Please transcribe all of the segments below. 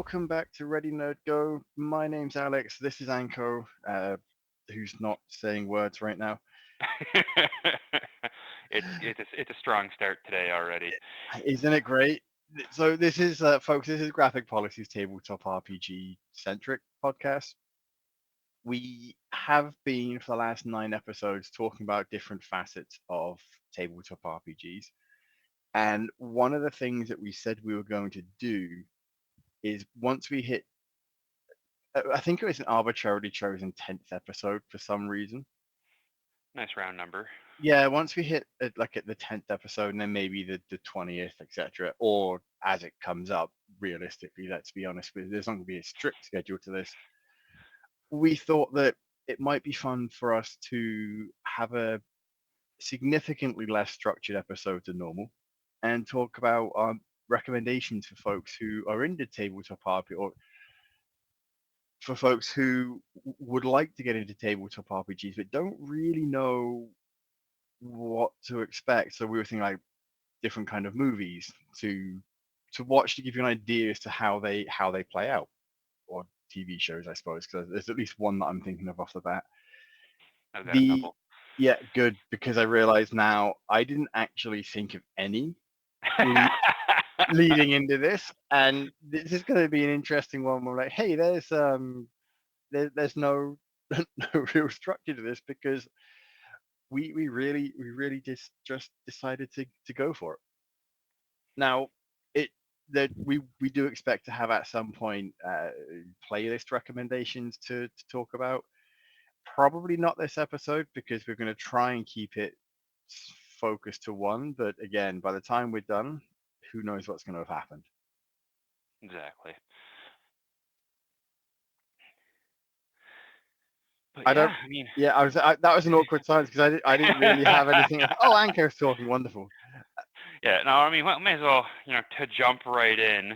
welcome back to Ready Nerd Go. My name's Alex. This is Anko, who's not saying words right now. It's a strong start today already. Isn't it great? So this is, folks. This is Graphic Policy's tabletop RPG centric podcast. We have been for the last 9 episodes talking about different facets of tabletop RPGs, and one of the things that we said we were going to do is once we hit, I think it was an arbitrarily chosen 10th episode for some reason. Nice round number. Yeah, once we hit like at the 10th episode, and then maybe the 20th, etc., or as it comes up, realistically, let's be honest with, there's not going to be a strict schedule to this. We thought that it might be fun for us to have a significantly less structured episode than normal, and talk about recommendations for folks who are into tabletop RPG, or for folks who would like to get into tabletop RPGs but don't really know what to expect. So we were thinking like different kind of movies to watch to give you an idea as to how they play out, or TV shows, I suppose, because there's at least one that I'm thinking of off the bat. I've got a The couple. Yeah, good, because I realize now I didn't actually think of any le- leading into this, and this is going to be an interesting one. We're like, hey, there's no no real structure to this because we really just decided to go for it. Now, it that we do expect to have at some point playlist recommendations to talk about. Probably not this episode because we're going to try and keep it focused to one. But again, by the time we're done, who knows what's going to have happened? Exactly. But I don't. yeah, I mean, Yeah, that was an awkward silence because I didn't really have anything. Oh, Anker's talking. Wonderful. yeah. No, I mean, may as well, to jump right in.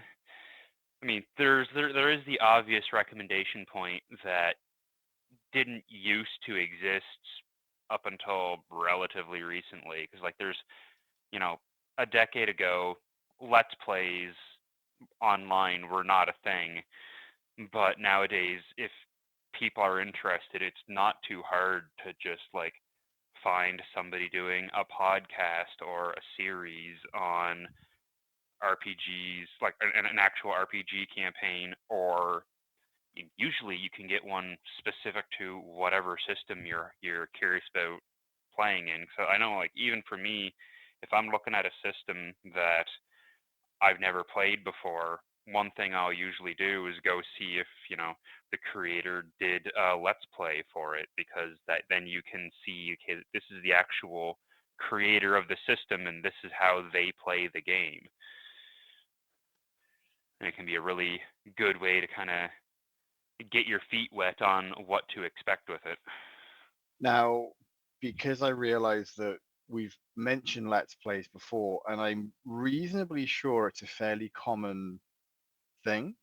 I mean, there is the obvious recommendation point that didn't used to exist up until relatively recently, because like there's, you know, a decade ago, let's plays online were not a thing. But nowadays, if people are interested, it's not too hard to just like find somebody doing a podcast or a series on RPGs, like an actual RPG campaign, or usually you can get one specific to whatever system you're curious about playing in. So I know, like, even for me, if I'm looking at a system that I've never played before, one thing I'll usually do is go see if, the creator did a let's play for it, because that then you can see, okay, this is the actual creator of the system and this is how they play the game. And it can be a really good way to kind of get your feet wet on what to expect with it. Now, because I realize that we've mentioned Let's Plays before, and I'm reasonably sure it's a fairly common thing,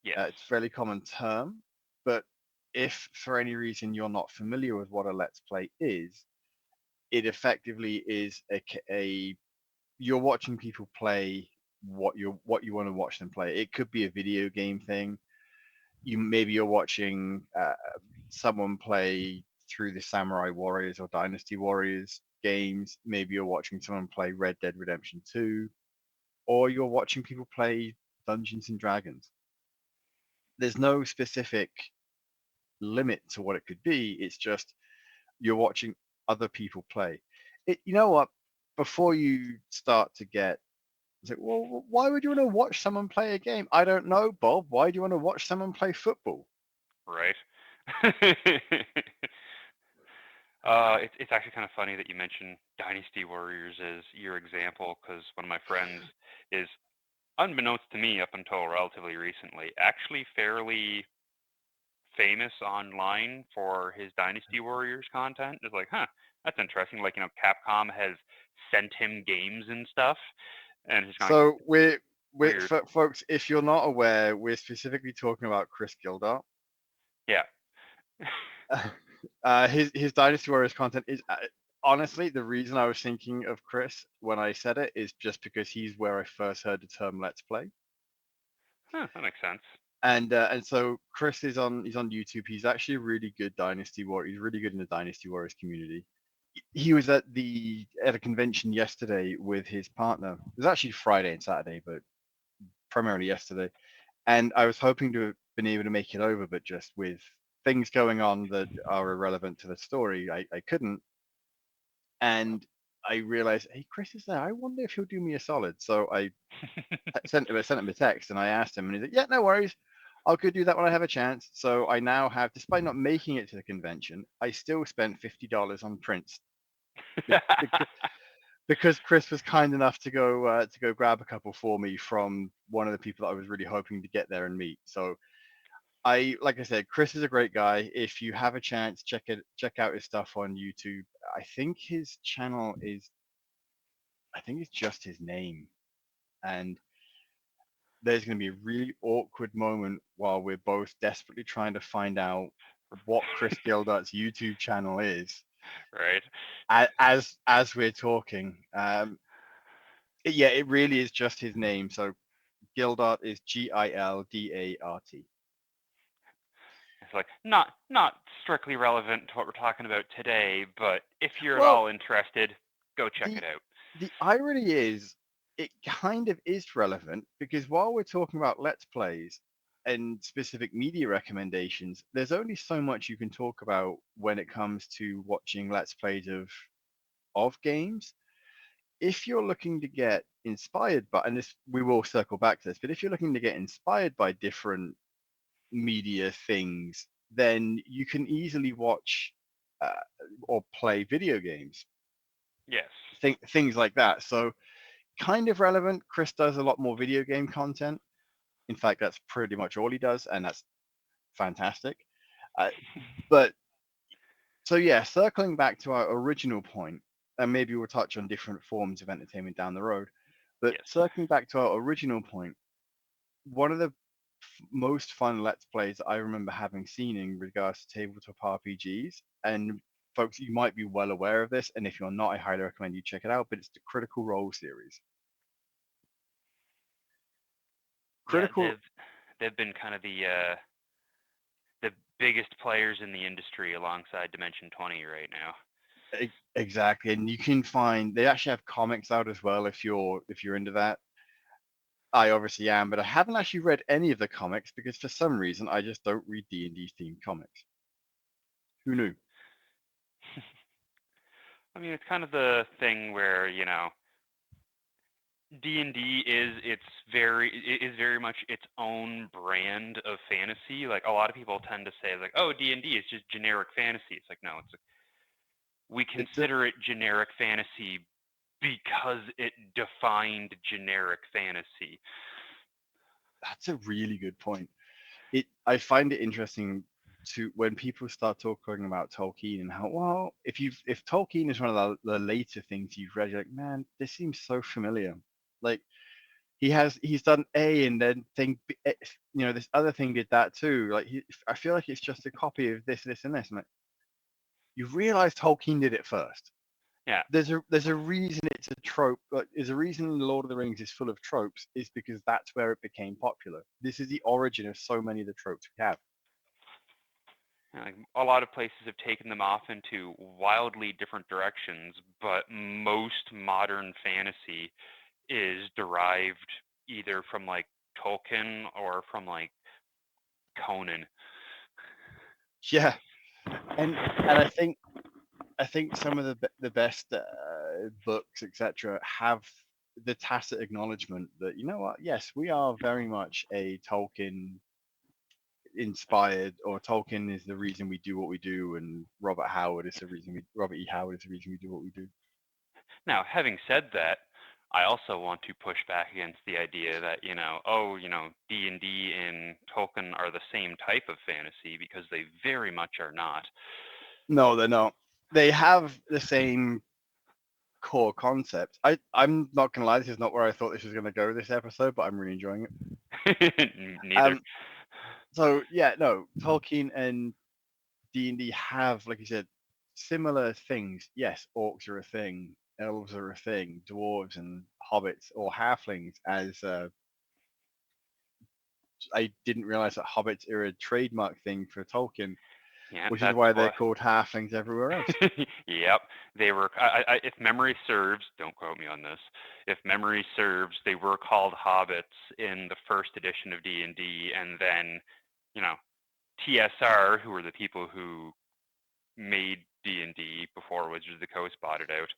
Yes. it's a fairly common term, but if for any reason you're not familiar with what a Let's Play is, it effectively is you're watching people play what you want to watch them play. It could be a video game thing. Maybe you're watching someone play through the Samurai Warriors or Dynasty Warriors games. Maybe you're watching someone play Red Dead Redemption 2, or you're watching people play Dungeons and Dragons. There's no specific limit to what it could be. It's just you're watching other people play. You know what? Before you start to get, it's like, well, why would you want to watch someone play a game? I don't know, Bob. Why do you want to watch someone play football? Right. It's actually kind of funny that you mentioned Dynasty Warriors as your example, because one of my friends is, unbeknownst to me up until relatively recently, actually fairly famous online for his Dynasty Warriors content. It's like, huh, that's interesting. Like, Capcom has sent him games and stuff, and he's kind of So we're weird. folks. If you're not aware, we're specifically talking about Chris Gildart. Yeah. His Dynasty Warriors content is honestly the reason I was thinking of Chris when I said it is just because he's where I first heard the term "Let's Play." Huh, that makes sense. And so Chris is on he's on YouTube. He's actually a really good Dynasty War. He's really good in the Dynasty Warriors community. He was at a convention yesterday with his partner. It was actually Friday and Saturday, but primarily yesterday. And I was hoping to have been able to make it over, but just with things going on that are irrelevant to the story, I couldn't. And I realized, hey, Chris is there. I wonder if he'll do me a solid. So I sent him a text and I asked him, and he's like, yeah, no worries. I'll go do that when I have a chance. So I now have, despite not making it to the convention, I still spent $50 on prints because Chris was kind enough to go grab a couple for me from one of the people that I was really hoping to get there and meet. So like I said, Chris is a great guy. If you have a chance, check out his stuff on YouTube. I think his channel is I think it's just his name. And there's going to be a really awkward moment while we're both desperately trying to find out what Chris Gildart's YouTube channel is Right. as we're talking. Yeah, it really is just his name. So Gildart is Gildart. It's like not strictly relevant to what we're talking about today, but if you're at Well, all interested, go check the it out. the irony is it kind of is relevant because while we're talking about let's plays and specific media recommendations, there's only so much you can talk about when it comes to watching let's plays of games. If you're looking to get inspired by, and this we will circle back to this, but if you're looking to get inspired by different media things, then you can easily watch uh, or play video games, Yes. things like that. So kind of relevant. Chris does a lot more video game content. In fact, that's pretty much all he does, and that's fantastic. Uh, but so yeah, circling back to our original point, and maybe we'll touch on different forms of entertainment down the road. But Yes. circling back to our original point, one of the most fun Let's Plays that I remember having seen in regards to tabletop RPGs, and folks, you might be well aware of this, and if you're not, I highly recommend you check it out. But it's the Critical Role series. Yeah, Critical they've been kind of the biggest players in the industry alongside Dimension 20 right now. Exactly, and you can find they actually have comics out as well if you're into that. I obviously am, but I haven't actually read any of the comics because for some reason I just don't read D&D themed comics. Who knew? I mean, it's kind of the thing where, D&D is very much its own brand of fantasy. Like a lot of people tend to say like, "Oh, D&D is just generic fantasy." It's like, no, we It's a consider it generic fantasy because it defined generic fantasy. that's a really good point. I find it interesting to when people start talking about Tolkien and how well if Tolkien is one of the later things you've read, you're like, man, this seems so familiar. Like he's done A and then this other thing did that too. Like I feel like it's just a copy of this, and this. And like, you realize Tolkien did it first. Yeah. There's a reason it's a trope. Like, there's a reason Lord of the Rings is full of tropes. Is because that's where it became popular. This is the origin of so many of the tropes we have. Like a lot of places have taken them off into wildly different directions, but most modern fantasy is derived either from like Tolkien or from like Conan. Yeah, and I think some of the best books etc. have the tacit acknowledgement that you know what, yes, we are very much a Tolkien inspired, or Tolkien is the reason we do what we do, and Robert E. Howard is the reason we do what we do. Now, having said that, I also want to push back against the idea that, D&D and Tolkien are the same type of fantasy because they very much are not. No, they're not. They have the same core concept. I'm not gonna lie, this is not where I thought this was gonna go this episode, but I'm really enjoying it. Neither. Um, so yeah, no, Tolkien and D&D have, like you said, similar things. Yes, orcs are a thing, elves are a thing, dwarves and hobbits or halflings as I didn't realize that hobbits are a trademark thing for Tolkien, Yeah, which is that's why they're what. called halflings everywhere else. Yep, they were. If memory serves, don't quote me on this. If memory serves, they were called hobbits in the first edition of D&D, and then, you know, TSR, who were the people who made D&D before Wizards of the Coast bought it out,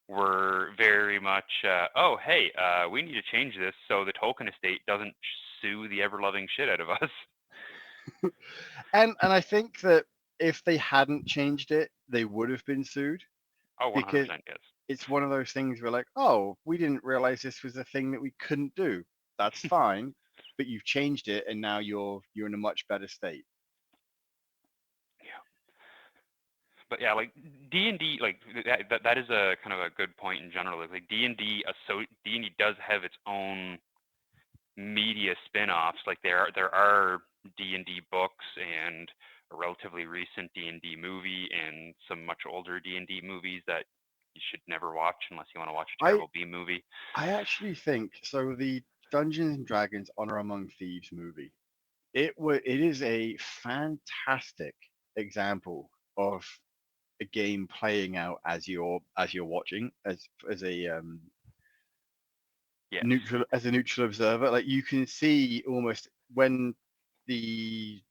were very much, oh, hey, we need to change this so the Tolkien estate doesn't sue the ever-loving shit out of us. And I think that if they hadn't changed it, they would have been sued, Oh, because 100% yes. it's one of those things where like, oh, we didn't realize this was a thing that we couldn't do. That's fine, but you've changed it, and now you're in a much better state. Yeah. But yeah, like D&D, like that is a kind of a good point in general. Like D&D, D&D does have its own media spin-offs. Like there are D&D books and a relatively recent D&D movie and some much older D&D movies that you should never watch unless you want to watch a I terrible B movie. I actually think so. The Dungeons and Dragons Honor Among Thieves movie, it is a fantastic example of a game playing out as you're watching, as a Yes. neutral observer. Like, you can see almost when the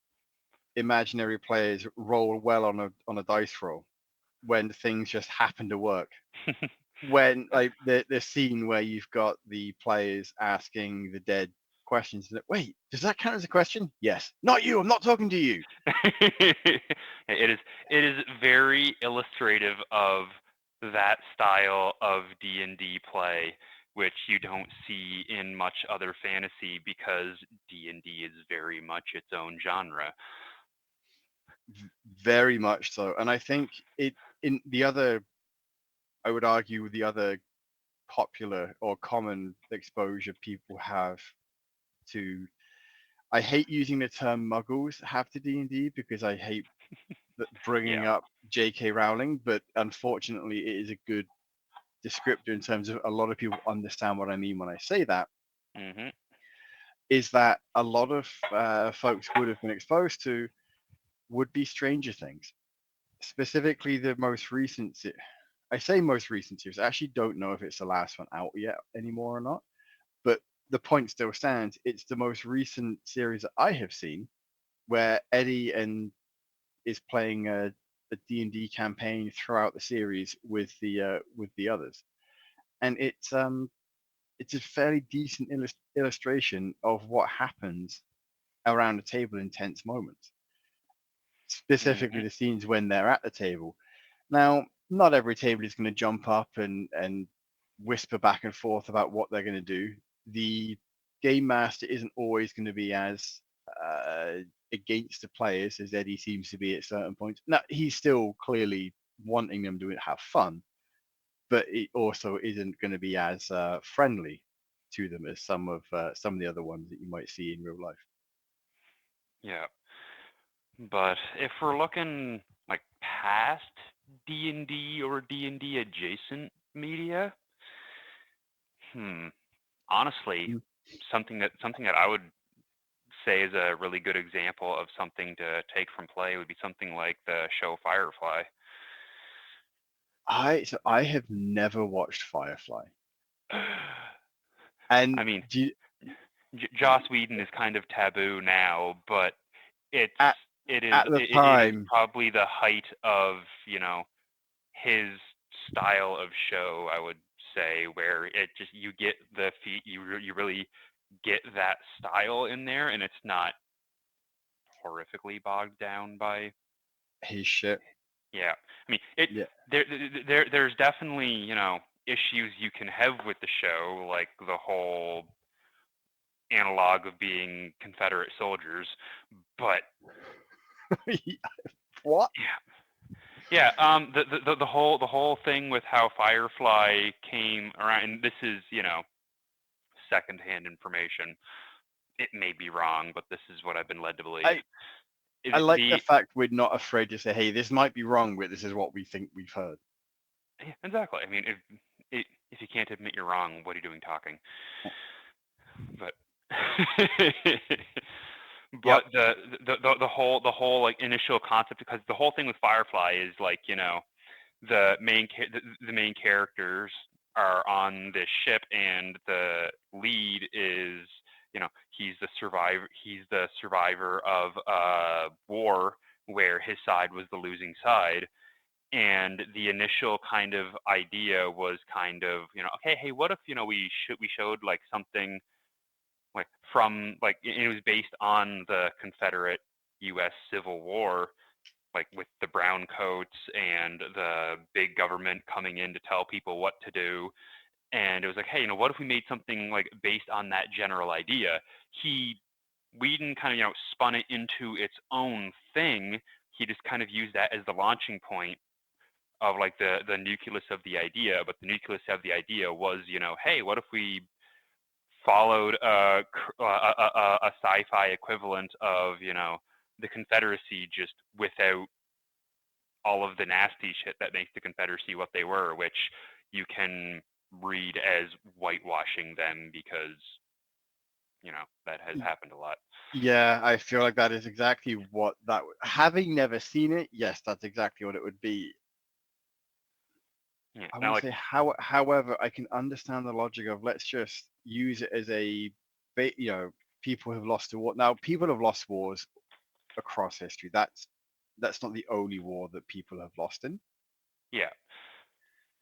imaginary players roll well on a dice roll, when things just happen to work. When, like, the scene where you've got the players asking the dead questions, and wait, does that count as a question? Yes. Not you. I'm not talking to you. it is it is very illustrative of that style of D&D play, which you don't see in much other fantasy because D&D is very much its own genre. Very much so. And I think it in the other, I would argue, the other popular or common exposure people have to, I hate using the term muggles have to D&D, because I hate bringing Yeah. up J.K. Rowling, but unfortunately it is a good descriptor in terms of a lot of people understand what I mean when I say that, Mhm. is that a lot of folks would have been exposed to would be Stranger Things, specifically the most recent. I say most recent series. I actually don't know if it's the last one out yet anymore or not, but the point still stands. It's the most recent series that I have seen where Eddie and is playing a D&D campaign throughout the series with the others, and it's a fairly decent illustration of what happens around the table in tense moments, specifically Mhm. the scenes when they're at the table. Now, not every table is going to jump up and whisper back and forth about what they're going to do. The game master isn't always going to be as uh, against the players as Eddie seems to be at certain points. Now, he's still clearly wanting them to have fun, but it also isn't going to be as friendly to them as some of the other ones that you might see in real life. Yeah. But if we're looking like past D&D or D&D adjacent media, hmm, honestly, Mm. something that I would say is a really good example of something to take from play would be something like the show Firefly. I have never watched Firefly, and I mean, do you, Joss Whedon is kind of taboo now, but it's at at the it is time probably the height of, his style of show, I would say, where it just you get the feet you really get that style in there, and it's not horrifically bogged down by. his shit. Yeah, I mean it. Yeah, There's definitely, issues you can have with the show, like the whole analog of being Confederate soldiers, but what? yeah, the whole thing with how Firefly came around, and this is, secondhand information. It may be wrong, but this is what I've been led to believe. I I It, like the the fact we're not afraid to say, hey, this might be wrong, but this is what we think we've heard. Yeah, exactly. I mean, if you can't admit you're wrong, what are you doing talking? But Yep. But the whole like initial concept, because the whole thing with Firefly is like, the main characters are on this ship, and the lead is, he's the survivor of a war where his side was the losing side. And the initial kind of idea was kind of, okay, hey, what if, we showed like something like from like it was based on the Confederate US Civil War, like with the brown coats and the big government coming in to tell people what to do. And it was like, hey, what if we made something like based on that general idea? He Whedon kind of, spun it into its own thing. He just kind of used that as the launching point of like the nucleus of the idea. But the nucleus of the idea was, hey, what if we followed a sci-fi equivalent of, the Confederacy, just without all of the nasty shit that makes the Confederacy what they were, which you can read as whitewashing them, because that has happened a lot. Yeah, I feel like that is exactly what having never seen it, yes, that's exactly what it would be. Yeah. I Now, wouldn't like, say however, I can understand the logic of let's just use it as people have lost a war. Now, people have lost wars across history. That's not the only war that people have lost in. yeah,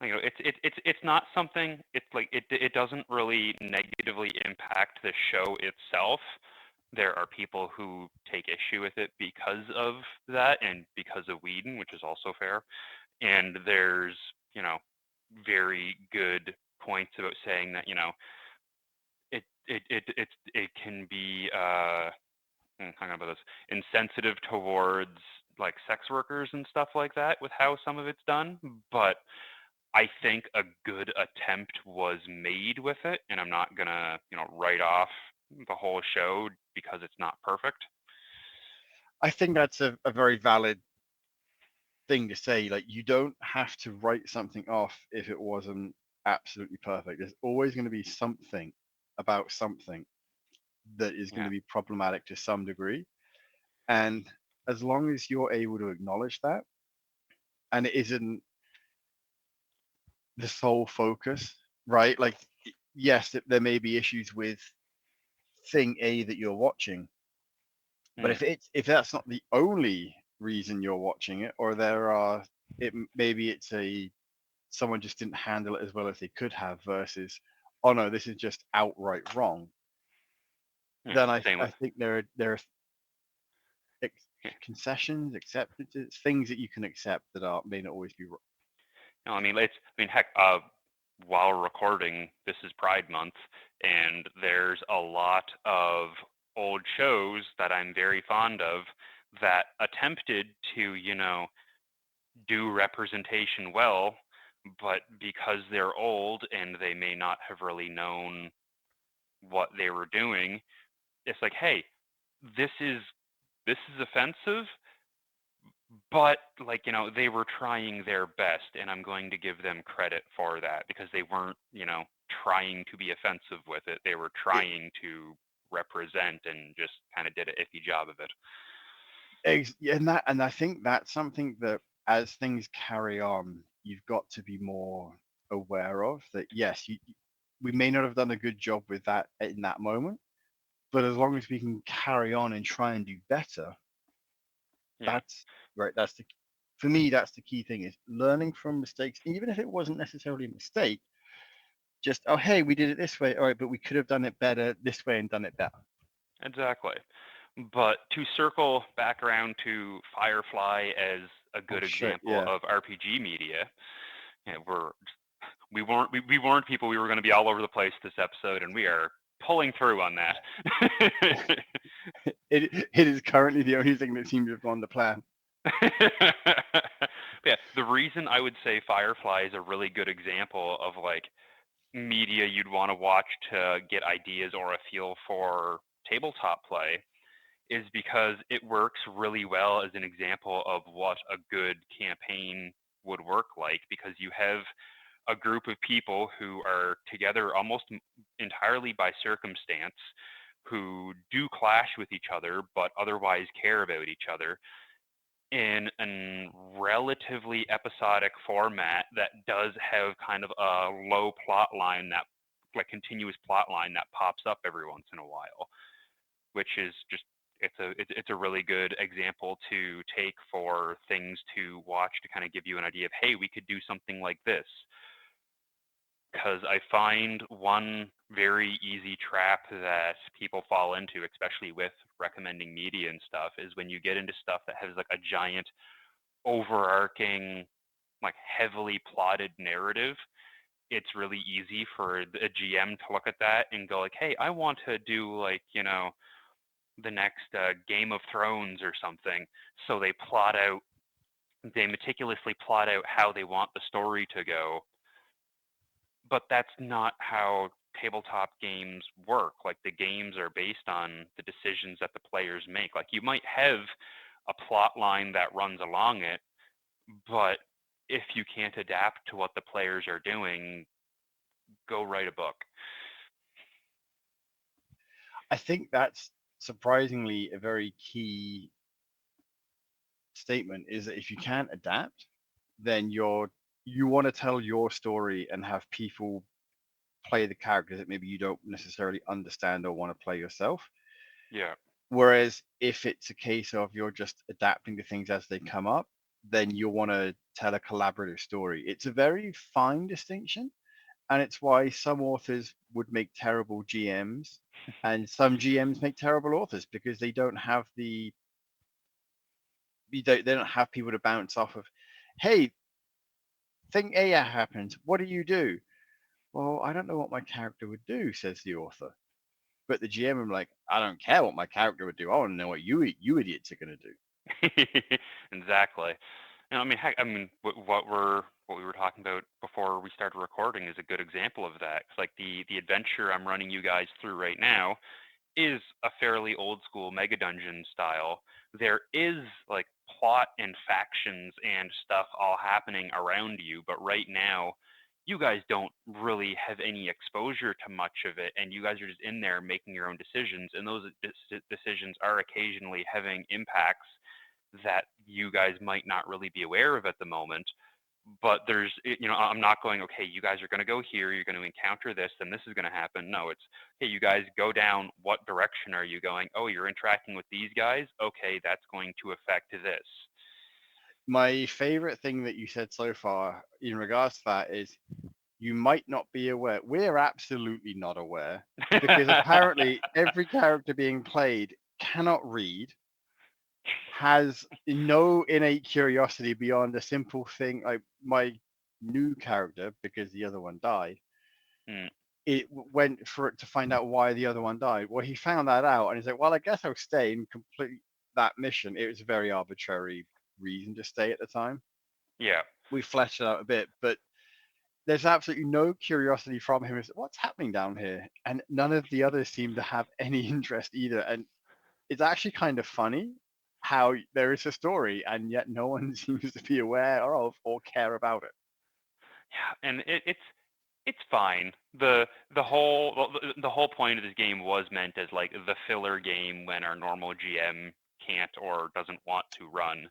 it's not something. It's like it doesn't really negatively impact the show itself. There are people who take issue with it because of that, and because of Whedon, which is also fair. And there's, you know, very good points about saying that, it can be hang on about this, insensitive towards like sex workers and stuff like that with how some of it's done. But I think a good attempt was made with it, and I'm not gonna, write off the whole show because it's not perfect. I think that's a very valid thing to say. Like, you don't have to write something off if it wasn't absolutely perfect. There's always going to be something about something that is going Yeah, to be problematic to some degree. And as long as you're able to acknowledge that, and it isn't the sole focus, right? Like, yes, there may be issues with thing A that you're watching, but mm, if that's not the only reason you're watching it, or there are it maybe it's a someone just didn't handle it as well as they could have versus, oh no, this is just outright wrong. yeah. Then Same I with, think there are yeah. concessions, acceptances, things that you can accept that are may not always be wrong. No, I mean, heck, while recording, this is Pride Month, and there's a lot of old shows that I'm very fond of that attempted to, do representation well, but because they're old and they may not have really known what they were doing, it's like, hey, this is this is offensive, but like, they were trying their best, and I'm going to give them credit for that, because they weren't, trying to be offensive with it. They were It, trying to represent, and just kind of did an iffy job of it. yeah, and I think that's something that as things carry on, you've got to be more aware of that. Yes, we may not have done a good job with that in that moment, but as long as we can carry on and try and do better, Yeah, that's right. For me, that's the key thing is learning from mistakes, even if it wasn't necessarily a mistake. Just, oh, hey, we did it this way. All right, but we could have done it better this way and done it better. exactly. But to circle back around to Firefly as a Oh good shit, example yeah. of RPG media, we warned people we were going to be all over the place this episode, and we are pulling through on that. It is currently the only thing that seems to have gone to plan. Yeah, the reason I would say Firefly is a really good example of like media you'd want to watch to get ideas or a feel for tabletop play is because it works really well as an example of what a good campaign would work like, because you have a group of people who are together almost entirely by circumstance, who do clash with each other, but otherwise care about each other in a relatively episodic format that does have kind of a low plot line that, like, continuous plot line that pops up every once in a while, which is just it's a really good example to take for things to watch to kind of give you an idea of, hey, we could do something like this. Because I find one very easy trap that people fall into, especially with recommending media and stuff, is when you get into stuff that has like a giant overarching, like heavily plotted narrative. It's really easy for a GM to look at that and go like, hey, I want to do, like, the next Game of Thrones or something. So they meticulously plot out how they want the story to go. But that's not how tabletop games work. Like, the games are based on the decisions that the players make. Like, you might have a plot line that runs along it, but if you can't adapt to what the players are doing, go write a book. I think that's surprisingly a very key statement, is that if you can't adapt, then you want to tell your story and have people play the characters that maybe you don't necessarily understand or want to play yourself. Yeah. Whereas if it's a case of you're just adapting the things as they come up, then you'll want to tell a collaborative story. It's a very fine distinction, and it's why some authors would make terrible GMs and some GMs make terrible authors, because they don't have they don't have people to bounce off of. Hey, thing A happens. What do you do? Well, I don't know what my character would do, says the author. But the GM, I'm like, I don't care what my character would do. I want to know what you idiots are going to do. Exactly. I mean, heck, I mean, what we were talking about before we started recording is a good example of that. It's like the adventure I'm running you guys through right now is a fairly old school mega dungeon style. There is like plot and factions and stuff all happening around you, but right now you guys don't really have any exposure to much of it, and you guys are just in there making your own decisions, and those decisions are occasionally having impacts that you guys might not really be aware of at the moment. But I'm not going, okay, you guys are going to go here, you're going to encounter this, and this is going to happen. No, it's, hey, you guys go down, what direction are you going? Oh, you're interacting with these guys? Okay, that's going to affect this. My favorite thing that you said so far in regards to that is you might not be aware. We're absolutely not aware, because apparently every character being played cannot read, has no innate curiosity beyond a simple thing like my new character, because the other one died. Hmm. It went for it to find out why the other one died. Well, he found that out and he's like, well, I guess I'll stay and complete that mission. It was a very arbitrary reason to stay at the time. Yeah. We fleshed it out a bit, but there's absolutely no curiosity from him as what's happening down here. And none of the others seem to have any interest either. And it's actually kind of funny how there is a story and yet no one seems to be aware of or care about it. Yeah, and it's fine. The whole point of this game was meant as like the filler game when our normal GM can't or doesn't want to run.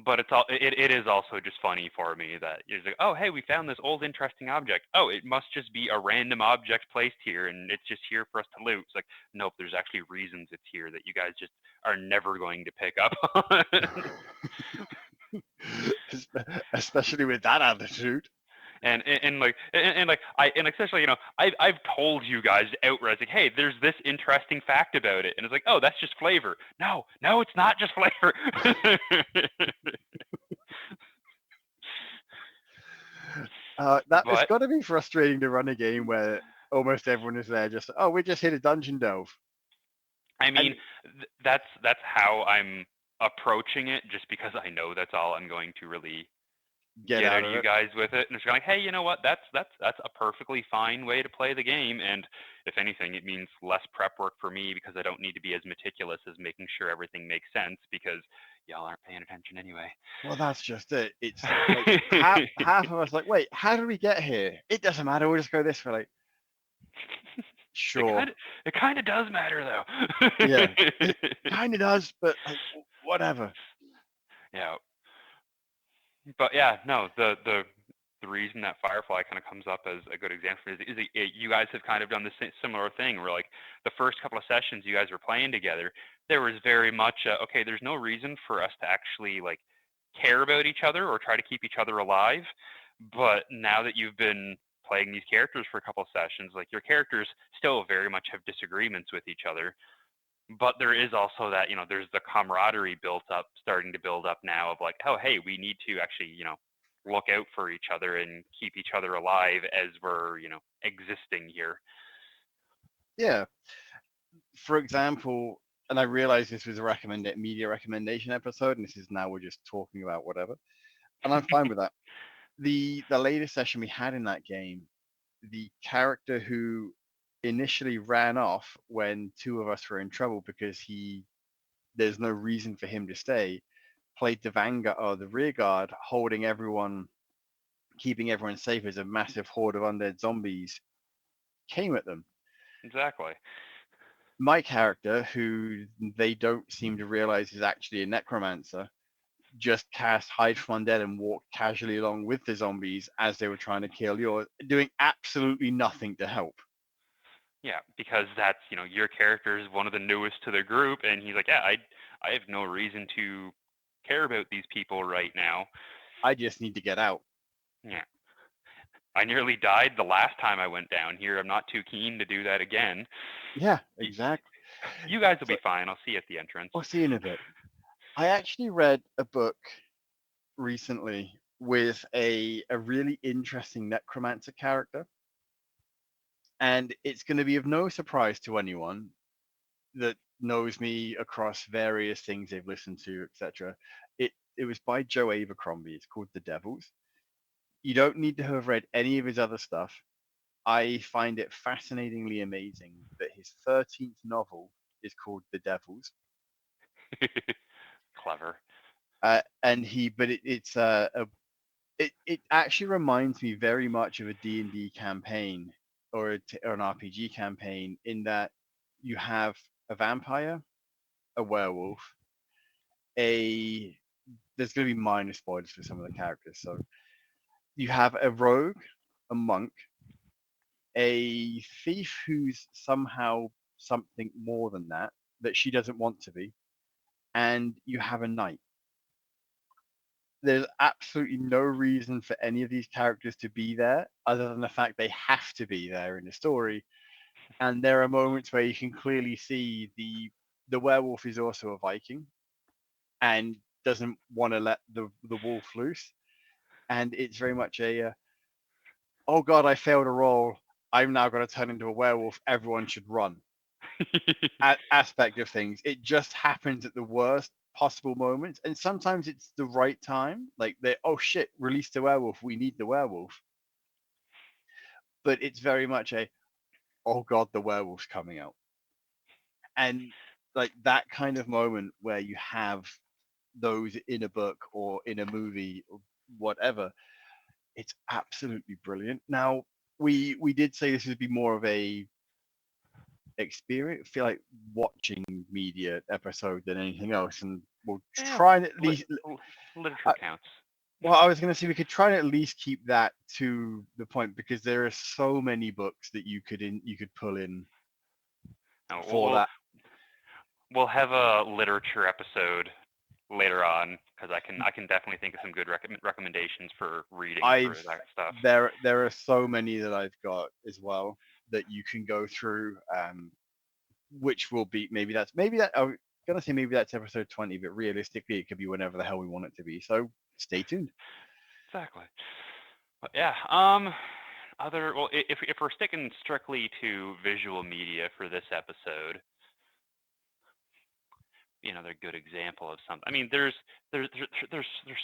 But it is also just funny for me that you're like, oh, hey, we found this old interesting object. Oh, it must just be a random object placed here and it's just here for us to loot. It's like, nope, there's actually reasons it's here that you guys just are never going to pick up on. Especially with that attitude. And especially, I've told you guys outright, like, hey, there's this interesting fact about it, and it's like, oh, that's just flavor. No, it's not just flavor. That it's But got to be frustrating to run a game where almost everyone is there just, oh, we just hit a dungeon delve. I And mean, that's how I'm approaching it, just because I know that's all I'm going to really get get out out of of you it. guys with it. And it's like, hey, you know what? That's a perfectly fine way to play the game. And if anything, it means less prep work for me, because I don't need to be as meticulous as making sure everything makes sense, because y'all aren't paying attention anyway. Well, that's just it. It's like half of us like, wait, how did we get here? It doesn't matter. We'll just go this way. Like, Sure. It kind of does matter though. Yeah. It kind of does, but like whatever. Yeah. But yeah, no, the reason that Firefly kind of comes up as a good example is you guys have kind of done the similar thing where like the first couple of sessions you guys were playing together, there was very much okay, there's no reason for us to actually like care about each other or try to keep each other alive, but now that you've been playing these characters for a couple of sessions, like your characters still very much have disagreements with each other, but there is also that there's the camaraderie starting to build up now of like, oh hey, we need to actually look out for each other and keep each other alive as we're existing here. Yeah. For example, and I realize this was a media recommendation episode, and this is now we're just talking about whatever, and I'm fine with that. The latest session we had in that game, the character who initially ran off when two of us were in trouble because there's no reason for him to stay, played the vanguard or the rear guard, holding everyone, keeping everyone safe as a massive horde of undead zombies came at them. Exactly. My character, who they don't seem to realize is actually a necromancer, just cast hide from undead and walked casually along with the zombies as they were trying to kill yours, doing absolutely nothing to help. Yeah, because that's your character is one of the newest to the group, and he's like, yeah, I have no reason to care about these people right now. I just need to get out. Yeah, I nearly died the last time I went down here. I'm not too keen to do that again. Yeah, Y- exactly. You guys will So be fine. I'll see you at the entrance. I'll see you in a bit. I actually read a book recently with a really interesting necromancer character, and it's going to be of no surprise to anyone that knows me across various things they've listened to, etc. It was by Joe Abercrombie. It's called The Devils. You don't need to have read any of his other stuff. I find it fascinatingly amazing that his 13th novel is called The Devils. Clever. And he, but it's it actually reminds me very much of a D&D campaign or an RPG campaign in that you have a vampire, a werewolf, a there's going to be minor spoilers for some of the characters. So you have a rogue, a monk, a thief who's somehow something more than that she doesn't want to be, and you have a knight. There's absolutely no reason for any of these characters to be there other than the fact they have to be there in the story. And there are moments where you can clearly see the werewolf is also a Viking and doesn't want to let the wolf loose. And it's very much oh god, I failed a roll. I'm now going to turn into a werewolf. Everyone should run. Aspect of things. It just happens at the worst possible moments, and sometimes it's the right time. Like they, oh shit, release the werewolf. We need the werewolf. But it's very much oh god, the werewolf's coming out, and like that kind of moment where you have those in a book or in a movie or whatever. It's absolutely brilliant. Now we did say this would be more of a experience, feel like watching media episode than anything else, and we'll Yeah, try and at least. literature Uh, counts. well, I was going to say we could try and at least keep that to the point because there are so many books that you could pull in No, for that. we'll have a literature episode later on because I can definitely think of some good recommendations for reading for I've that stuff. there are so many that I've got as well that you can go through, which will be maybe that I'm gonna say maybe that's episode 20, but realistically it could be whenever the hell we want it to be. So stay tuned. Exactly. But yeah. If we're sticking strictly to visual media for this episode, they're a good example of something. I mean, there's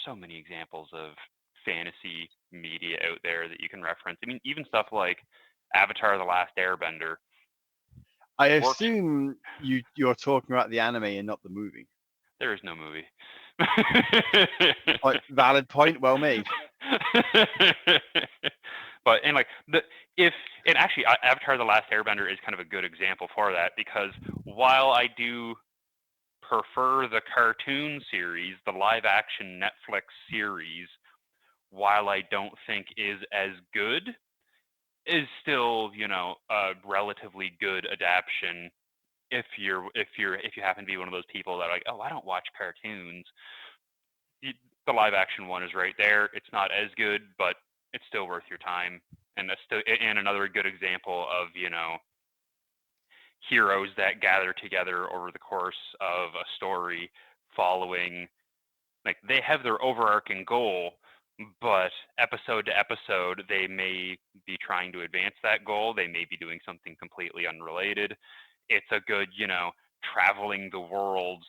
so many examples of fantasy media out there that you can reference. I mean, even stuff like Avatar: The Last Airbender I works. assume you're talking about the anime and not the movie. There is no movie. Valid point, well made. But and like if And actually, Avatar: The Last Airbender is kind of a good example for that, because while I do prefer the cartoon series, the live action Netflix series, while I don't think is as good, is still, a relatively good adaptation if you happen to be one of those people that are like, oh, I don't watch cartoons. The live action one is right there. It's not as good, but it's still worth your time. And that's still and another good example of heroes that gather together over the course of a story, following, like, they have their overarching goal, but episode to episode they may be trying to advance that goal. They may be doing something completely unrelated. It's a good, traveling the world,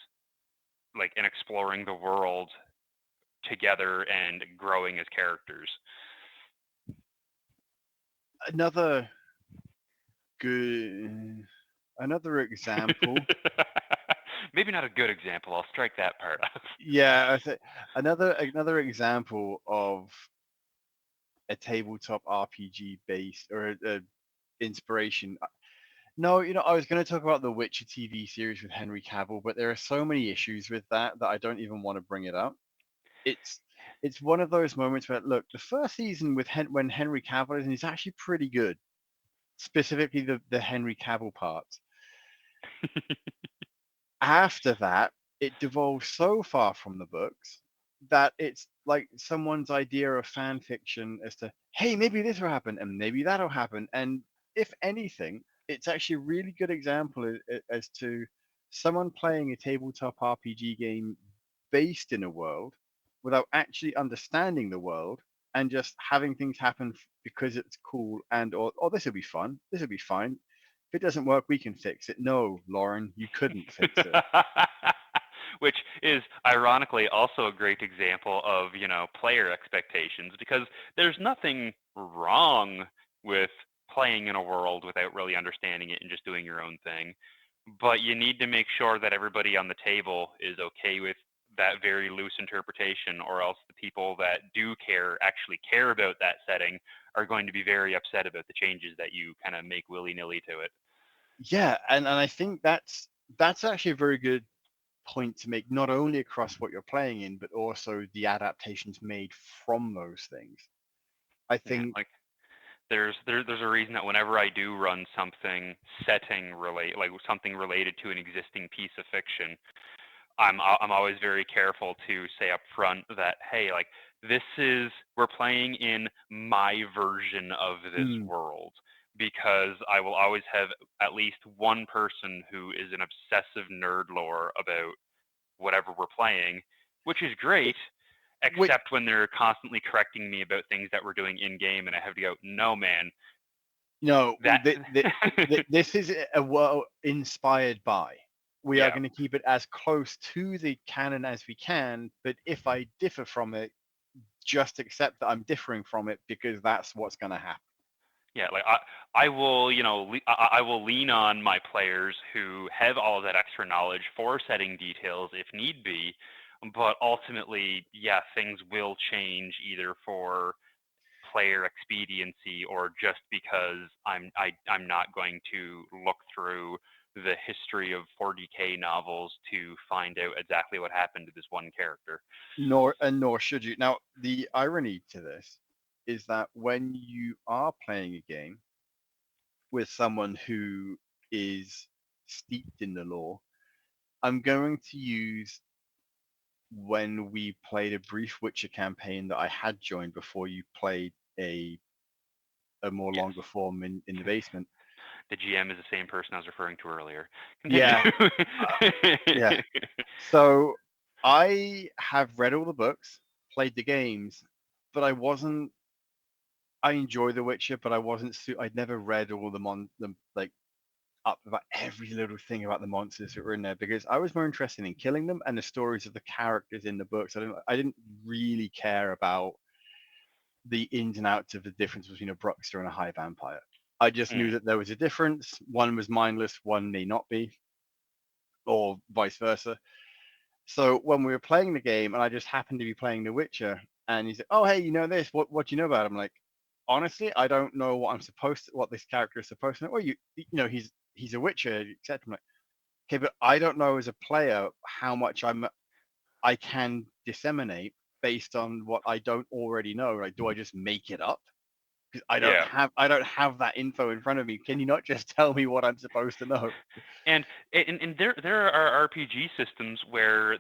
like, and exploring the world together and growing as characters. Another good, another example. Maybe not a good example. I'll strike that part out. Yeah, another example of a tabletop RPG based or a inspiration. No, I was going to talk about the Witcher TV series with Henry Cavill, but there are so many issues with that I don't even want to bring it up. It's it's one of those moments where, look, the first season with when Henry Cavill is actually pretty good, specifically the Henry Cavill parts. After that, it devolves so far from the books that it's like someone's idea of fan fiction as to, hey, maybe this will happen and maybe that'll happen. And if anything, it's actually a really good example as to someone playing a tabletop RPG game based in a world without actually understanding the world and just having things happen because it's cool and or this will be fun, this will be fine. If it doesn't work, we can fix it. No, Lauren, you couldn't fix it. Which is ironically also a great example of, player expectations, because there's nothing wrong with playing in a world without really understanding it and just doing your own thing. But you need to make sure that everybody on the table is okay with that very loose interpretation, or else the people that do actually care about that setting are going to be very upset about the changes that you kind of make willy-nilly to it. Yeah, and I think that's actually a very good point to make, not only across what you're playing in, but also the adaptations made from those things. I Yeah, think, like, there's a reason that whenever I do run something like something related to an existing piece of fiction, I'm always very careful to say up front that, hey, like, we're playing in my version of this mm, world, because I will always have at least one person who is an obsessive nerd lore about whatever we're playing, which is great, which except when they're constantly correcting me about things that we're doing in game, and I have to go, no, man, no, that. this is a world inspired by. We are Yeah, going to keep it as close to the canon as we can, but if I differ from it, just accept that I'm differing from it because that's what's going to happen. yeah, like, I will, I will lean on my players who have all of that extra knowledge for setting details if need be, but ultimately, yeah, things will change either for player expediency or just because I'm not going to look through the history of 40K novels to find out exactly what happened to this one character. Nor should you. Now, the irony to this is that when you are playing a game with someone who is steeped in the lore, I'm going to use when we played a brief Witcher campaign that I had joined before you played a more Yes, longer form in the basement. the GM is the same person I was referring to earlier. Continue. Yeah, yeah. So I have read all the books, played the games, but I wasn't. I enjoy The Witcher, but I wasn't. I'd never read all the like up about every little thing about the monsters that were in there because I was more interested in killing them and the stories of the characters in the books. I didn't really care about the ins and outs of the difference between a Bruxter and a high vampire. I just knew Mm. that there was a difference. One was mindless, one may not be, or vice versa. So when we were playing the game, and I just happened to be playing The Witcher, and he said, "Oh, hey, you know this? What do you know about it?" I'm like, honestly, I don't know what this character is supposed to know. Well, he's a Witcher, etc. I'm like, okay, but I don't know as a player how much I can disseminate based on what I don't already know. Like, do I just make it up? Because Yeah. I don't have that info in front of me. Can you not just tell me what I'm supposed to know? And there are RPG systems where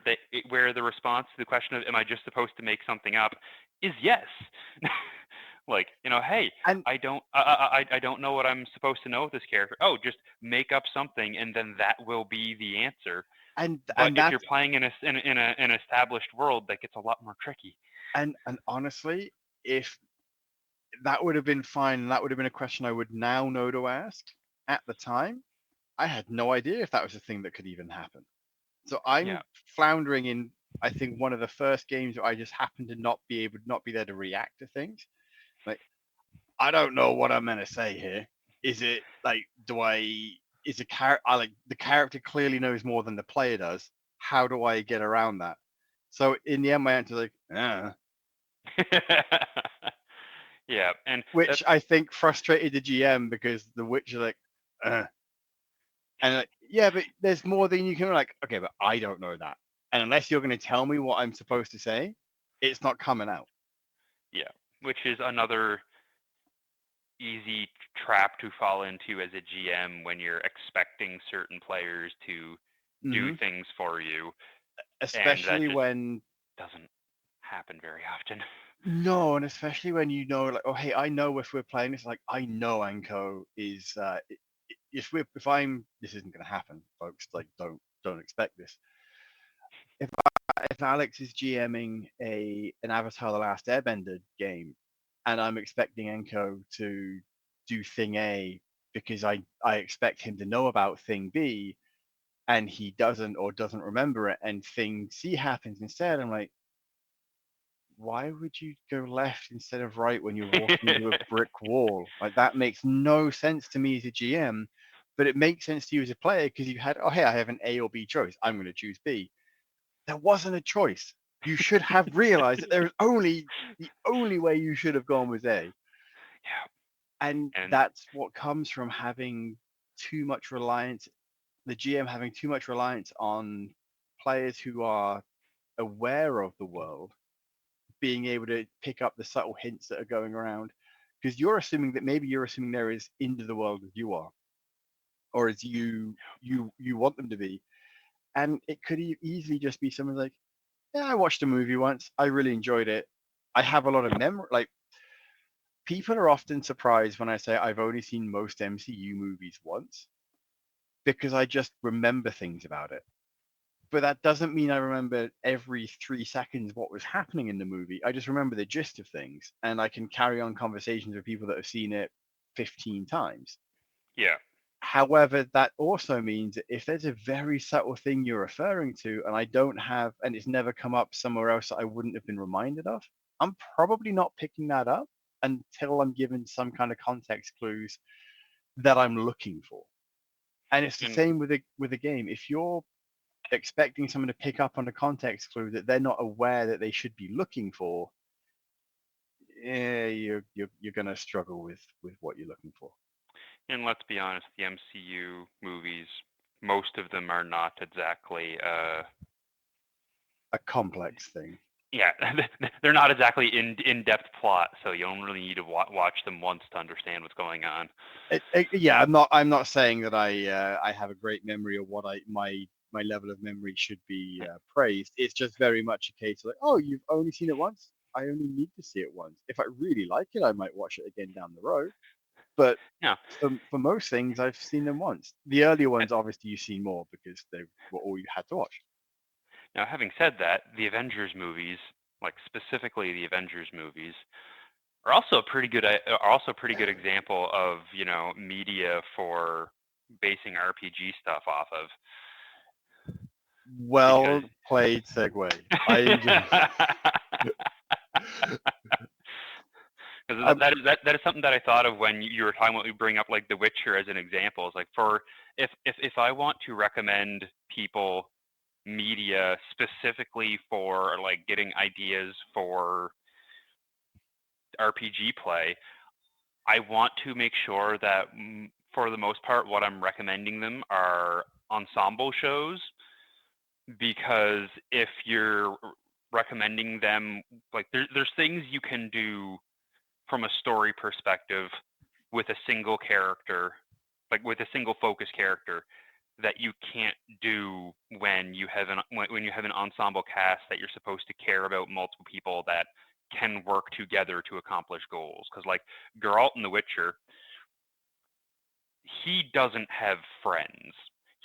where the response to the question of am I just supposed to make something up is yes. Like, hey, And I don't know what I'm supposed to know with this character. Oh, just make up something and then that will be the answer. But and if you're that's playing in an established world, that gets a lot more tricky. and honestly, if that would have been fine, that would have been a question I would now know to ask. At the time, I had no idea if that was a thing that could even happen. So Yeah. I'm floundering in, I think, one of the first games where I just happened to not be there to react to things. Like, I don't know what I'm meant to say here. Is it like, is a character, like, the character clearly knows more than the player does. How do I get around that? So in the end, my answer is like, Yeah, and which that's I think frustrated the GM because the Witcher like, uh, and like, yeah, but there's more than you can like. Okay, but I don't know that, and unless you're going to tell me what I'm supposed to say, it's not coming out. yeah, which is another easy trap to fall into as a GM when you're expecting certain players to do Hmm. things for you, and that Especially just when doesn't happen very often. no, and especially when you know, like, oh, hey, I know if we're playing this, like, I know Anko is if I'm this isn't going to happen, folks. Like, don't expect this. If if Alex is GMing a an Avatar: The Last Airbender game, and I'm expecting Enko to do thing A because I expect him to know about thing B, and he doesn't or doesn't remember it, and thing C happens instead, I'm like, why would you go left instead of right when you're walking into a brick wall? Like, that makes no sense to me as a GM, but it makes sense to you as a player because you had, oh, hey, I have an A or B choice. I'm going to choose B. There wasn't a choice. You should have realized that there was the only way you should have gone was A. Yeah, And and that's what comes from having too much reliance, the GM having too much reliance on players who are aware of the world being able to pick up the subtle hints that are going around. Because you're assuming they're as into the world as you are, or as you want them to be. And it could easily just be someone like, yeah, I watched a movie once. I really enjoyed it. I have a lot of memory. Like, people are often surprised when I say I've only seen most MCU movies once because I just remember things about it. But that doesn't mean I remember every 3 seconds what was happening in the movie. I just remember the gist of things, and I can carry on conversations with people that have seen it 15 times. yeah, However, that also means that if there's a very subtle thing you're referring to, and I don't have, and it's never come up somewhere else that I wouldn't have been reminded of, I'm probably not picking that up until I'm given some kind of context clues that I'm looking for. And it's the and same with a game. If you're expecting someone to pick up on a context clue that they're not aware that they should be looking for, you're gonna struggle with what you're looking for. and let's be honest, the MCU movies, most of them are not exactly A complex thing. yeah, they're not exactly in-depth plot, so you don't really need to watch them once to understand what's going on. Yeah, I'm not saying that I have a great memory or what I my level of memory should be praised. It's just very much a case of like, oh, you've only seen it once. I only need to see it once. If I really like it, I might watch it again down the road. But Yeah. for most things, I've seen them once. The earlier ones, obviously, you've seen more because they were all you had to watch. Now, having said that, the Avengers movies, like specifically the Avengers movies, are also a pretty good example of media for basing RPG stuff off of because Well played segue. I enjoy. because Um, that is something that I thought of when you were talking about, you bring up like The Witcher as an example. It's like for if I want to recommend people media specifically for like getting ideas for RPG play, I want to make sure that for the most part, what I'm recommending them are ensemble shows, because if you're recommending them, like there's things you can do from a story perspective with a single character, like with a single focus character, that you can't do when you have when you have an ensemble cast that you're supposed to care about multiple people that can work together to accomplish goals. Because like Geralt in The Witcher, he doesn't have friends.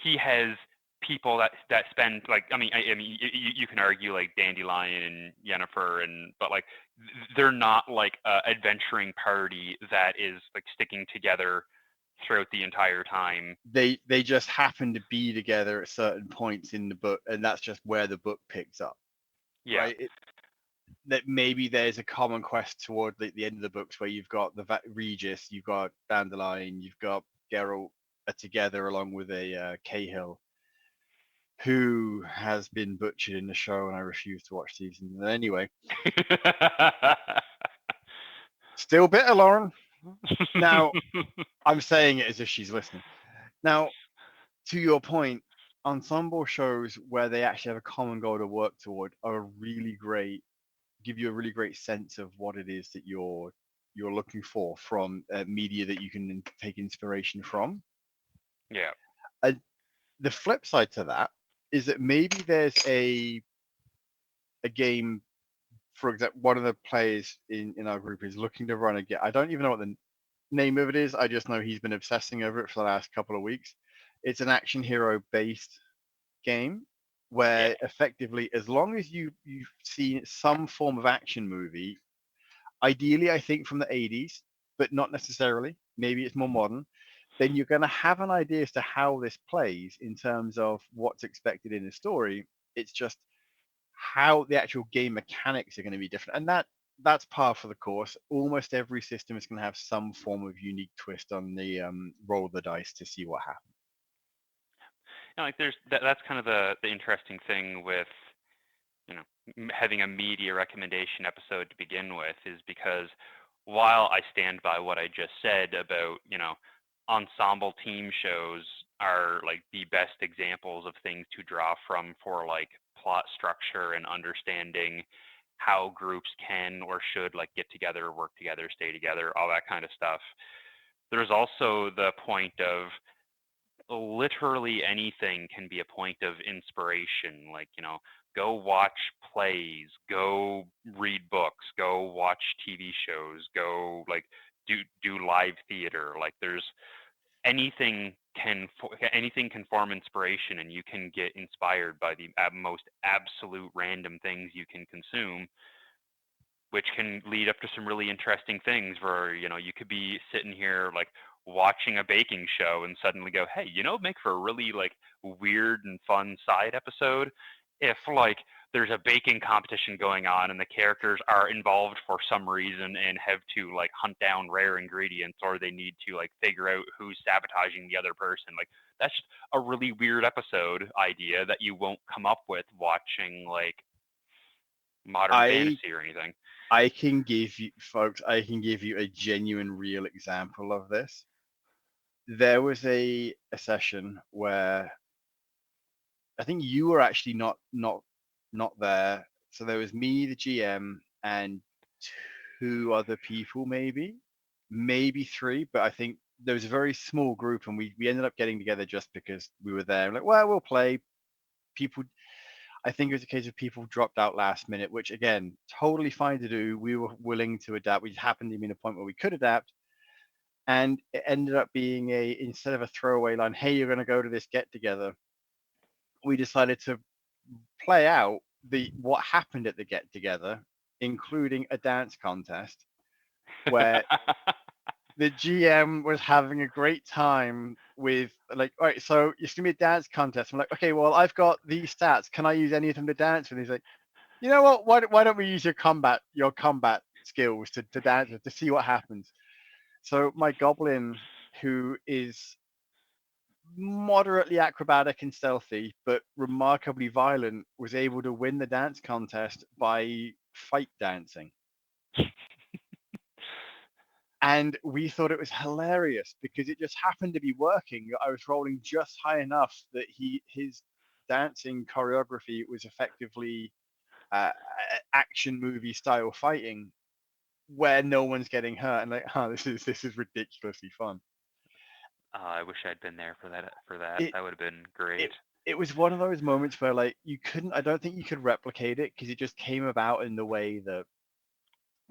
He has people that spend, like, I mean you can argue like Dandelion and Yennefer, and but like they're not like a adventuring party that is like sticking together throughout the entire time. They just happen to be together at certain points in the book, and that's just where the book picks up, Yeah. right? That maybe there's a common quest toward the end of the books where you've got the Regis, you've got Dandelion, you've got Geralt are together along with a Cahill, who has been butchered in the show, and I refuse to watch season. Anyway, still bitter, Lauren. Now, I'm saying it as if she's listening. Now, to your point, ensemble shows where they actually have a common goal to work toward are really great, give you a really great sense of what it is that you're looking for from media that you can take inspiration from. Yeah. And the flip side to that is that maybe there's a game, for example, one of the players in our group is looking to run a game. I don't even know what the name of it is. I just know he's been obsessing over it for the last couple of weeks. It's an action hero based game Yeah. where effectively, as long as you've seen some form of action movie, ideally I think from the 80s, but not necessarily, maybe it's more modern, then you're going to have an idea as to how this plays in terms of what's expected in the story. It's just how the actual game mechanics are going to be different, and that's par for the course. Almost every system is going to have some form of unique twist on the roll of the dice to see what happens. And like there's that's kind of the interesting thing with, you know, having a media recommendation episode to begin with, is because while I stand by what I just said about, you know, ensemble team shows are like the best examples of things to draw from for like plot structure and understanding how groups can or should like get together, work together, stay together, all that kind of stuff. There's also the point of literally anything can be a point of inspiration. Like, you know, go watch plays, go read books, go watch TV shows, go like do live theater. Like there's anything can form inspiration, and you can get inspired by the most absolute random things you can consume, which can lead up to some really interesting things where, you know, you could be sitting here like watching a baking show and suddenly go, hey, you know, make for a really like weird and fun side episode if like there's a baking competition going on and the characters are involved for some reason and have to like hunt down rare ingredients, or they need to like figure out who's sabotaging the other person. Like that's just a really weird episode idea that you won't come up with watching like modern I fantasy or anything. I can give you folks, I can give you a genuine real example of this. There was a session where I think you were actually not there. So there was me, the GM, and two other people, maybe three, but I think there was a very small group, and we ended up getting together just because we were there. Like, well, we'll play. People, I think it was a case of people dropped out last minute, which again, totally fine to do. We were willing to adapt. We happened to be in a point where we could adapt, and it ended up being a, instead of a throwaway line, "Hey, you're going to go to this get together," we decided to play out the what happened at the get together, including a dance contest where the GM was having a great time with, like, all right, so it's gonna be a dance contest. I'm like, okay, well, I've got these stats. Can I use any of them to dance? And he's like, you know what? Why don't we use your combat skills to dance to see what happens? So my goblin, who is moderately acrobatic and stealthy, but remarkably violent, was able to win the dance contest by fight dancing. And we thought it was hilarious because it just happened to be working. I was rolling just high enough that his dancing choreography was effectively action movie style fighting where no one's getting hurt, and like, oh, this is ridiculously fun. I wish I'd been there for that. For that, It that would have been great. it it was one of those moments where like you couldn't. I don't think you could replicate it because it just came about in the way that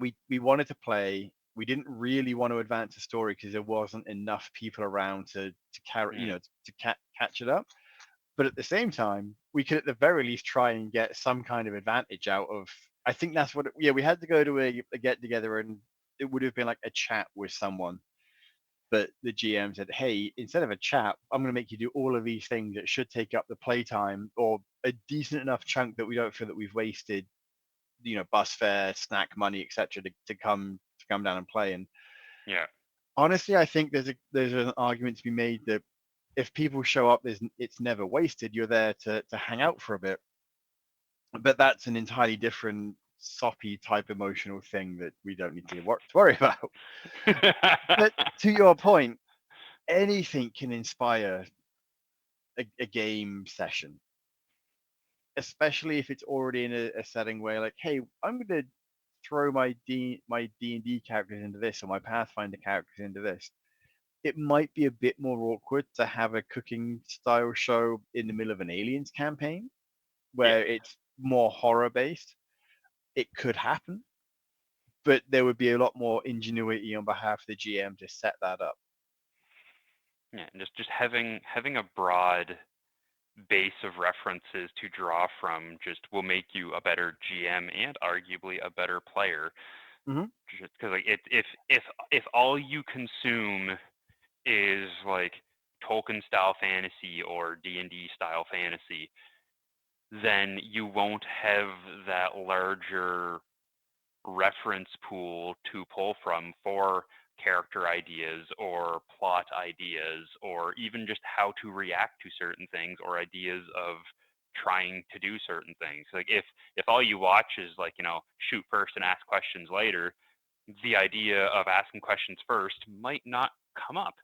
we wanted to play. We didn't really want to advance the story because there wasn't enough people around to carry, Mm. catch it up. But at the same time, we could at the very least try and get some kind of advantage out of. I think that's what. Yeah, we had to go to a get together, and it would have been like a chat with someone. But the GM said, "Hey, instead of a chat, I'm going to make you do all of these things that should take up the playtime or a decent enough chunk that we don't feel that we've wasted, bus fare, snack money, etc., to come down and play." And Yeah. honestly, I think there's an argument to be made that if people show up, it's never wasted. You're there to hang out for a bit, but that's an entirely different soppy type emotional thing that we don't need to worry about. But to your point, anything can inspire a game session, especially if it's already in a setting where like, hey, I'm going to throw my D&D characters into this or my Pathfinder characters into this. It might be a bit more awkward to have a cooking style show in the middle of an aliens campaign Yeah. where it's more horror based. It could happen, but there would be a lot more ingenuity on behalf of the GM to set that up. Yeah. And just having a broad base of references to draw from just will make you a better GM and arguably a better player. Mm-hmm. Just because like if all you consume is like Tolkien style fantasy or D&D style fantasy, then you won't have that larger reference pool to pull from for character ideas or plot ideas or even just how to react to certain things or ideas of trying to do certain things. Like if all you watch is like, shoot first and ask questions later, the idea of asking questions first might not come up.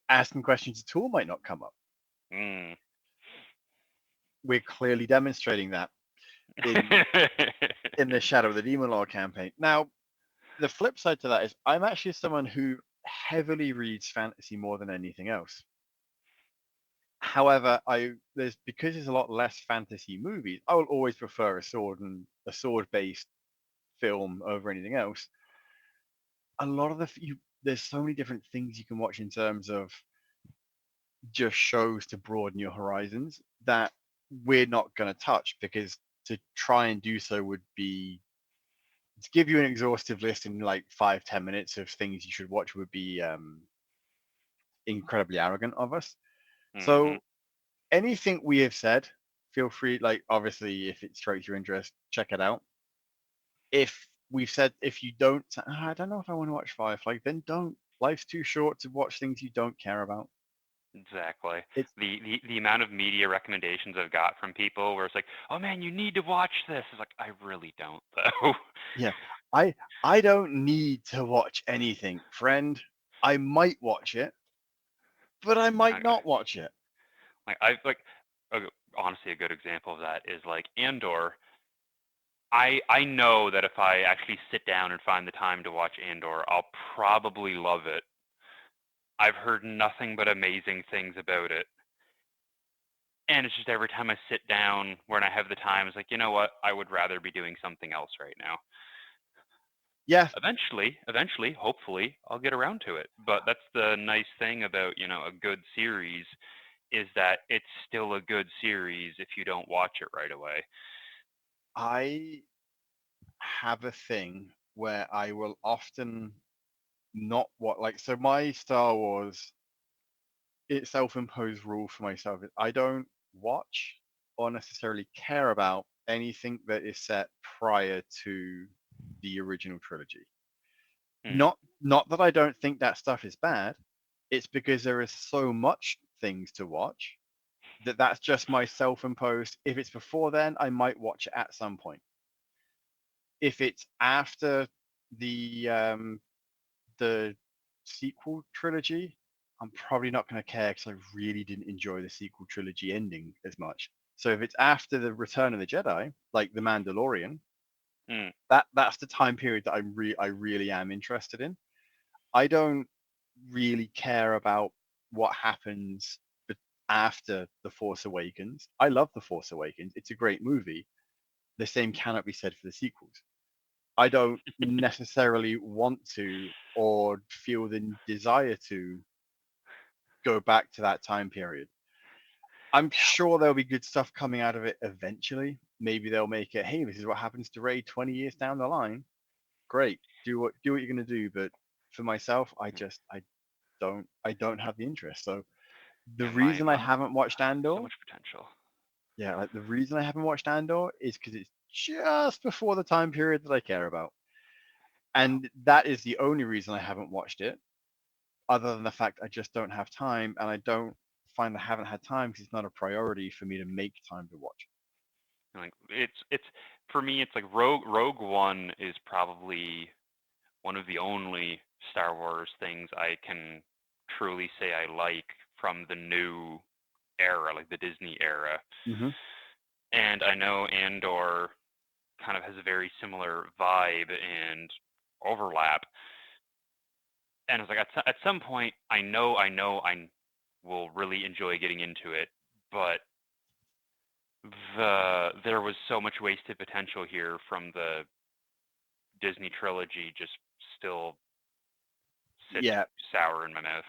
Asking questions at all might not come up. Mm. We're clearly demonstrating that in the Shadow of the Demon Lord campaign. Now, the flip side to that is I'm actually someone who heavily reads fantasy more than anything else. However, because there's a lot less fantasy movies, I will always prefer a sword based film over anything else. A lot of there's so many different things you can watch in terms of just shows to broaden your horizons that we're not going to touch because to try and do so would be to give you an exhaustive list in like 5-10 minutes of things you should watch would be incredibly arrogant of us. Hmm. So anything we have said, feel free. Like obviously, if it strikes your interest, check it out. If we've said if you don't, I don't know if I want to watch Firefly, then don't. Life's too short to watch things you don't care about. Exactly. It's The amount of media recommendations I've got from people where it's like, oh man, you need to watch this. It's like I really don't though. yeah. I don't need to watch anything, friend. I might watch it, but I might Okay. not watch it. Like I like a, honestly a good example of that is like Andor. I know that if I actually sit down and find the time to watch Andor, I'll probably love it. I've heard nothing but amazing things about it. And it's just every time I sit down when I have the time, it's like, you know what? I would rather be doing something else right now. Yeah, Eventually, hopefully, I'll get around to it. But that's the nice thing about, a good series is that it's still a good series if you don't watch it right away. I have a thing where I will often not what like so my Star Wars it's self-imposed rule for myself is I don't watch or necessarily care about anything that is set prior to the original trilogy. Hmm. Not that I don't think that stuff is bad. It's because there is so much things to watch that's just my self-imposed. If it's before then, I might watch it at some point. If it's after the the sequel trilogy, I'm probably not going to care because I really didn't enjoy the sequel trilogy ending as much. So if it's after the Return of the Jedi, like The Mandalorian, Mm, that's the time period that I really am interested in. I don't really care about what happens after The Force Awakens. I love The Force Awakens. It's a great movie. The same cannot be said for the sequels. I don't necessarily want to or feel the desire to go back to that time period. I'm sure there'll be good stuff coming out of it eventually. Maybe they'll make it, hey, this is what happens to Ray 20 years down the line. Great. Do what you're gonna do. But for myself, mm. I don't have the interest. So the Yeah, reason I haven't watched so Andor, much potential. yeah, like the reason I haven't watched Andor is because it's just before the time period that I care about. Wow. And that is the only reason I haven't watched it, other than the fact I just don't have time, and I don't find I haven't had time because it's not a priority for me to make time to watch. Like it's for me, it's like Rogue One is probably one of the only Star Wars things I can truly say I like from the new era, like the Disney era. Hmm. And I know Andor kind of has a very similar vibe and overlap. And it's like at some point, I will really enjoy getting into it, but there was so much wasted potential here from the Disney trilogy, just still sits Yeah, sour in my mouth.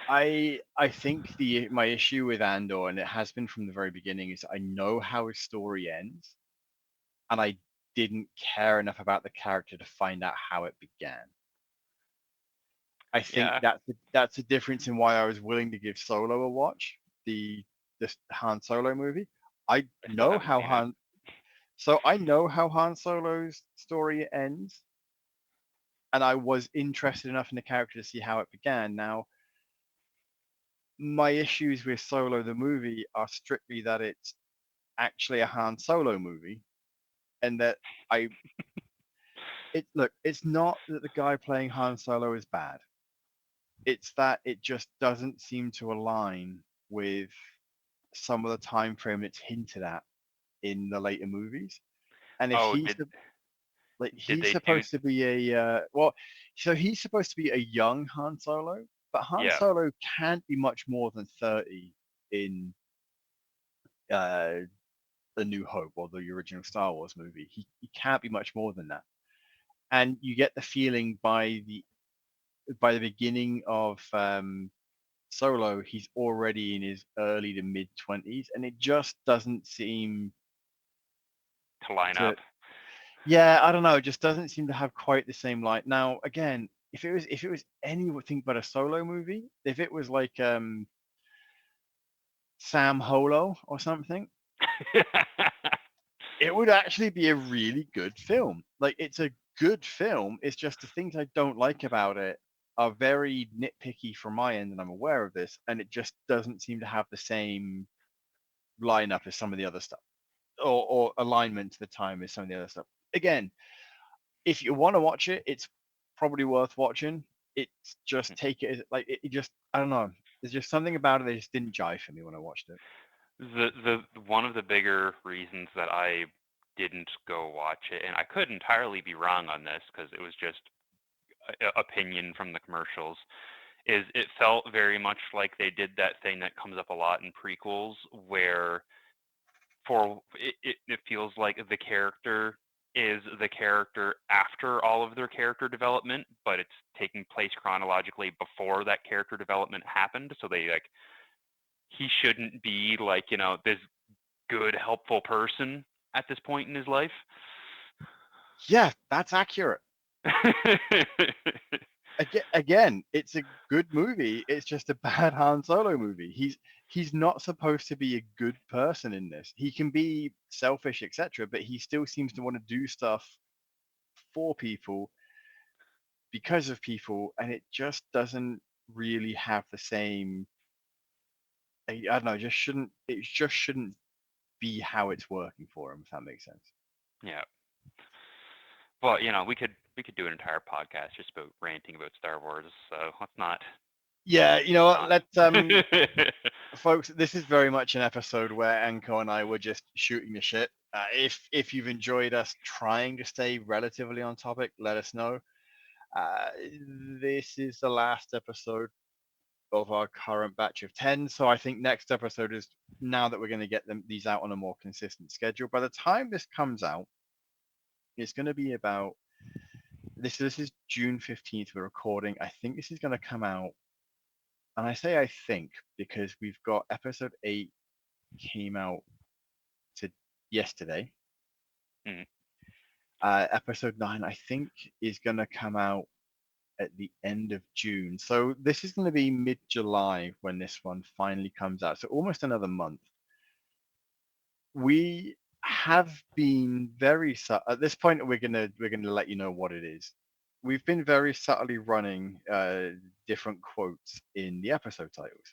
I think the my issue with Andor, and it has been from the very beginning, is I know how his story ends, and I didn't care enough about the character to find out how it began. I think Yeah, that's the difference in why I was willing to give Solo a watch, the this Han Solo movie. I I still know haven't how seen it. Han So I know how Han Solo's story ends, and I was interested enough in the character to see how it began. Now, my issues with Solo the movie are strictly that it's actually a Han Solo movie, and that I it's not that the guy playing Han Solo is bad. It's that it just doesn't seem to align with some of the time frame it's hinted at in the later movies. And if Oh, he's did he's they do? supposed to be so he's supposed to be a young Han Solo, but Han Yeah. Solo can't be much more than 30 in uh A New Hope or the original Star Wars movie. He can't be much more than that. And you get the feeling by the beginning of Solo, he's already in his early to mid 20s, and it just doesn't seem To line to. up. Yeah, I don't know. It just doesn't seem to have quite the same light. Now, again, if it was anything but a Solo movie, if it was like Sam Holo or something, it would actually be a really good film. Like it's a good film. It's just the things I don't like about it are very nitpicky from my end, and I'm aware of this, and it just doesn't seem to have the same lineup as some of the other stuff, or alignment to the time as some of the other stuff. Again, if you want to watch it, it's probably worth watching. It's just take it as like it just I don't know. There's just something about it that just didn't jive for me when I watched it. The one of the bigger reasons that I didn't go watch it, and I could entirely be wrong on this because it was just opinion from the commercials, is it felt very much like they did that thing that comes up a lot in prequels where it feels like the character is the character after all of their character development, but it's taking place chronologically before that character development happened. So they like he shouldn't be like, this good, helpful person at this point in his life. Yeah, that's accurate. Again, it's a good movie. It's just a bad Han Solo movie. He's not supposed to be a good person in this. He can be selfish, etc., but he still seems to want to do stuff for people because of people, and it just doesn't really have the same. I don't know. It just shouldn't be how it's working for him. If that makes sense. Yeah. Well, we could We could do an entire podcast just about ranting about Star Wars. So let's not. Yeah, you know what? Not. Folks, this is very much an episode where Enko and I were just shooting the shit. If you've enjoyed us trying to stay relatively on topic, let us know. Uh, this is the last episode of our current batch of 10, so I think next episode is now that we're going to get these out on a more consistent schedule. By the time this comes out, it's going to be about this is June 15th. We're recording. I think this is going to come out, and I say I think because we've got episode 8 came out to yesterday. Mm. Episode 9 I think is going to come out at the end of June. So this is going to be mid-July when this one finally comes out. So almost another month. We have been very at this point we're gonna let you know what it is. We've been very subtly running different quotes in the episode titles.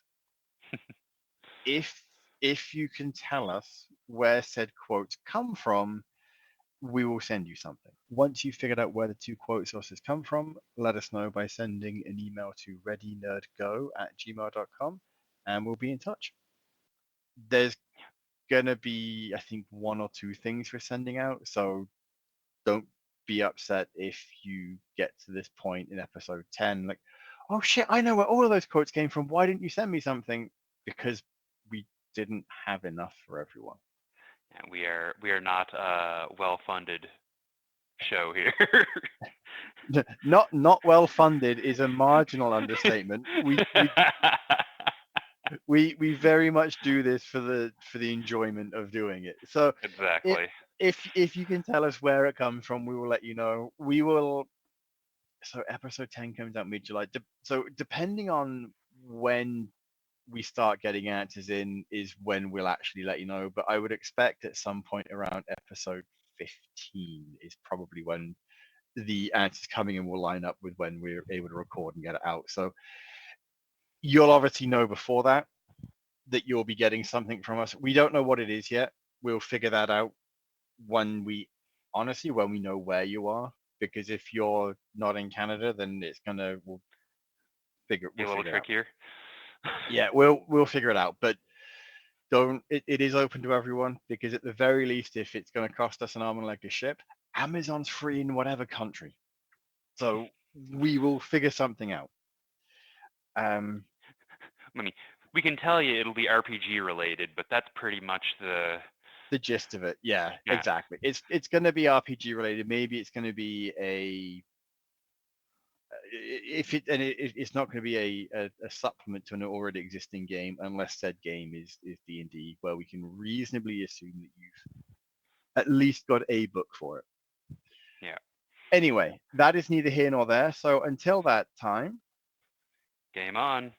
If you can tell us where said quotes come from, we will send you something. Once you've figured out where the two quote sources come from, let us know by sending an email to readynerdgo@gmail.com and we'll be in touch. There's gonna be, I think, one or two things we're sending out, so don't be upset if you get to this point in episode 10 like, oh shit, I know where all of those quotes came from, why didn't you send me something? Because we didn't have enough for everyone. And we are not a well-funded show here. Not well funded is a marginal understatement. We very much do this for the enjoyment of doing it. So Exactly. if you can tell us where it comes from, we will let you know. We will. So episode 10 comes out mid-July. So depending on when we start getting answers in is when we'll actually let you know. But I would expect at some point around episode 15 is probably when the answers coming in will line up with when we're able to record and get it out. So you'll obviously know before that you'll be getting something from us. We don't know what it is yet. We'll figure that out when we know where you are. Because if you're not in Canada, then it's gonna we'll Be a little figure it out. trickier. Yeah, we'll figure it out. But don't it is open to everyone, because at the very least, if it's going to cost us an arm and leg to ship, Amazon's free in whatever country. So we will figure something out. I mean, we can tell you it'll be RPG related, but that's pretty much the gist of it. Yeah, exactly. It's going to be RPG related. Maybe it's going to be it's not going to be a supplement to an already existing game, unless said game is D&D, where we can reasonably assume that you've at least got a book for it. Yeah. Anyway, that is neither here nor there. So until that time, game on.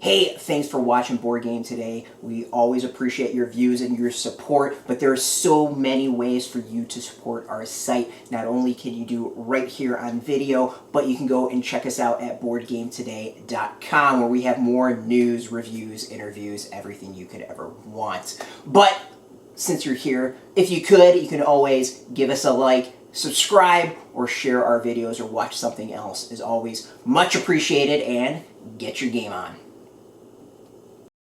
Hey, thanks for watching Board Game today. We always appreciate your views and your support, but there are so many ways for you to support our site. Not only can you do right here on video, but you can go and check us out at boardgametoday.com, where we have more news, reviews, interviews, everything you could ever want. But since you're here, if you could, you can always give us a like, subscribe, or share our videos or watch something else. Is always much appreciated, and get your game on.